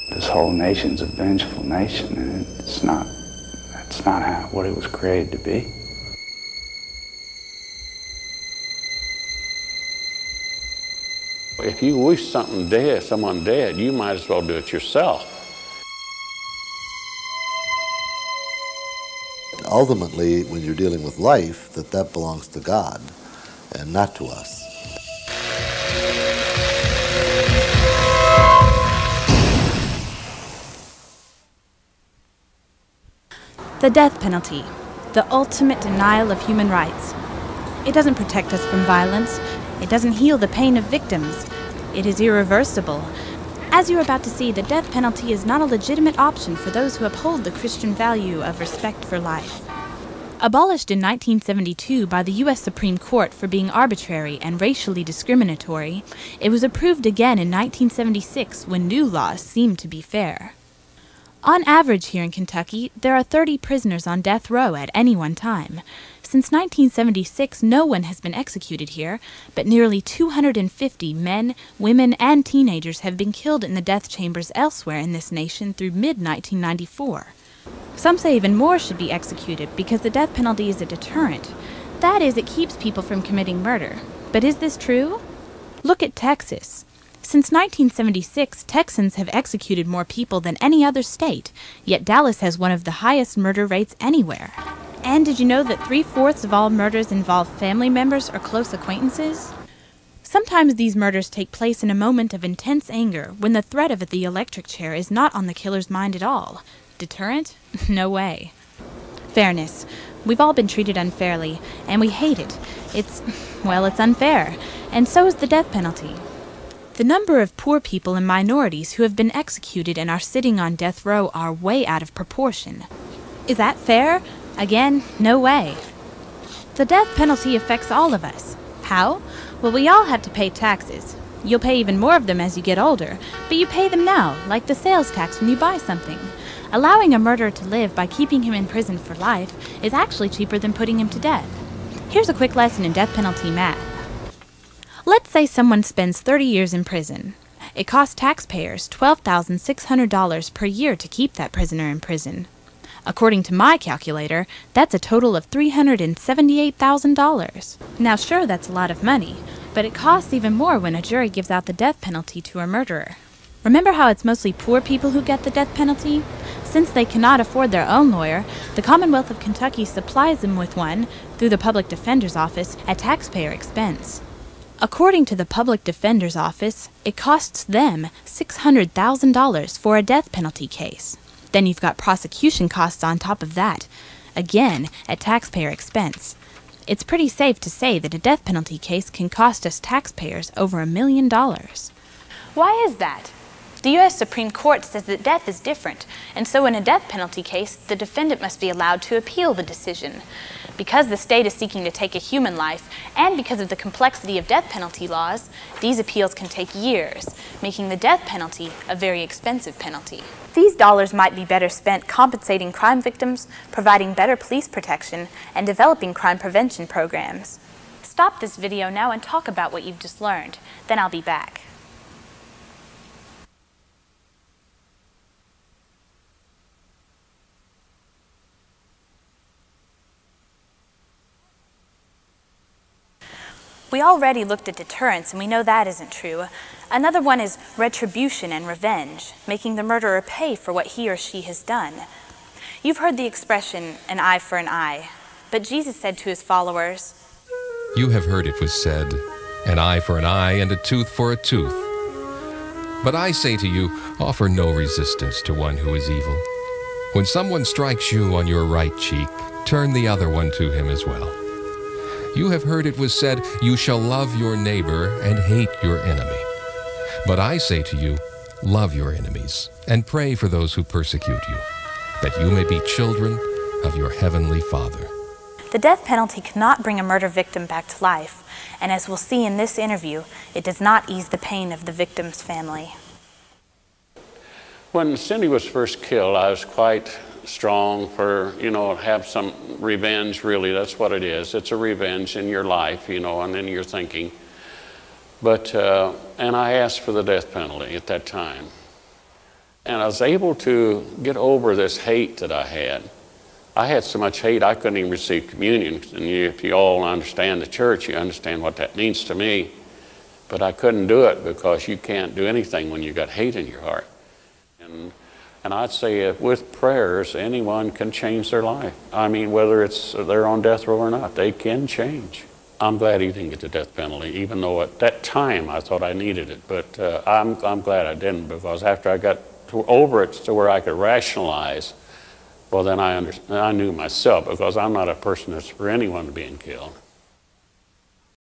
this whole nation's a vengeful nation, and that's not what it was created to be. If you wish someone dead, you might as well do it yourself. Ultimately, when you're dealing with life, that belongs to God and not to us. The death penalty, the ultimate denial of human rights. It doesn't protect us from violence. It doesn't heal the pain of victims. It is irreversible. As you're about to see, the death penalty is not a legitimate option for those who uphold the Christian value of respect for life. Abolished in 1972 by the U.S. Supreme Court for being arbitrary and racially discriminatory, it was approved again in 1976 when new laws seemed to be fair. On average here in Kentucky, there are 30 prisoners on death row at any one time. Since 1976, no one has been executed here, but nearly 250 men, women, and teenagers have been killed in the death chambers elsewhere in this nation through mid-1994. Some say even more should be executed because the death penalty is a deterrent. That is, it keeps people from committing murder. But is this true? Look at Texas. Since 1976, Texans have executed more people than any other state, yet Dallas has one of the highest murder rates anywhere. And did you know that 3/4 of all murders involve family members or close acquaintances? Sometimes these murders take place in a moment of intense anger when the threat of the electric chair is not on the killer's mind at all. Deterrent? No way. Fairness. We've all been treated unfairly, and we hate it. It's unfair. And so is the death penalty. The number of poor people and minorities who have been executed and are sitting on death row are way out of proportion. Is that fair? Again, no way. The death penalty affects all of us. How? Well, we all have to pay taxes. You'll pay even more of them as you get older, but you pay them now, like the sales tax when you buy something. Allowing a murderer to live by keeping him in prison for life is actually cheaper than putting him to death. Here's a quick lesson in death penalty math. Let's say someone spends 30 years in prison. It costs taxpayers $12,600 per year to keep that prisoner in prison. According to my calculator, that's a total of $378,000. Now sure, that's a lot of money, but it costs even more when a jury gives out the death penalty to a murderer. Remember how it's mostly poor people who get the death penalty? Since they cannot afford their own lawyer, the Commonwealth of Kentucky supplies them with one through the Public Defender's Office at taxpayer expense. According to the Public Defender's Office, it costs them $600,000 for a death penalty case. Then you've got prosecution costs on top of that, again at taxpayer expense. It's pretty safe to say that a death penalty case can cost us taxpayers over $1 million. Why is that? The U.S. Supreme Court says that death is different, and so in a death penalty case, the defendant must be allowed to appeal the decision. Because the state is seeking to take a human life, and because of the complexity of death penalty laws, these appeals can take years, making the death penalty a very expensive penalty. These dollars might be better spent compensating crime victims, providing better police protection, and developing crime prevention programs. Stop this video now and talk about what you've just learned. Then I'll be back. We already looked at deterrence, and we know that isn't true. Another one is retribution and revenge, making the murderer pay for what he or she has done. You've heard the expression, an eye for an eye, but Jesus said to his followers, "You have heard it was said, an eye for an eye and a tooth for a tooth. But I say to you, offer no resistance to one who is evil. When someone strikes you on your right cheek, turn the other one to him as well. You have heard it was said, you shall love your neighbor and hate your enemy. But I say to you, love your enemies and pray for those who persecute you, that you may be children of your heavenly Father." The death penalty cannot bring a murder victim back to life, and as we'll see in this interview, it does not ease the pain of the victim's family. When Cindy was first killed, I was quite strong for, have some revenge, really. That's what it is. It's a revenge in your life, and in your thinking. But, and I asked for the death penalty at that time. And I was able to get over this hate that I had. I had so much hate I couldn't even receive communion. And if you all understand the church, you understand what that means to me. But I couldn't do it because you can't do anything when you got hate in your heart. And I'd say with prayers, anyone can change their life. I mean, whether it's they're on death row or not, they can change. I'm glad he didn't get the death penalty, even though at that time I thought I needed it. But I'm glad I didn't, because after I got over it to where I could rationalize, well, then I knew myself, because I'm not a person that's for anyone being killed.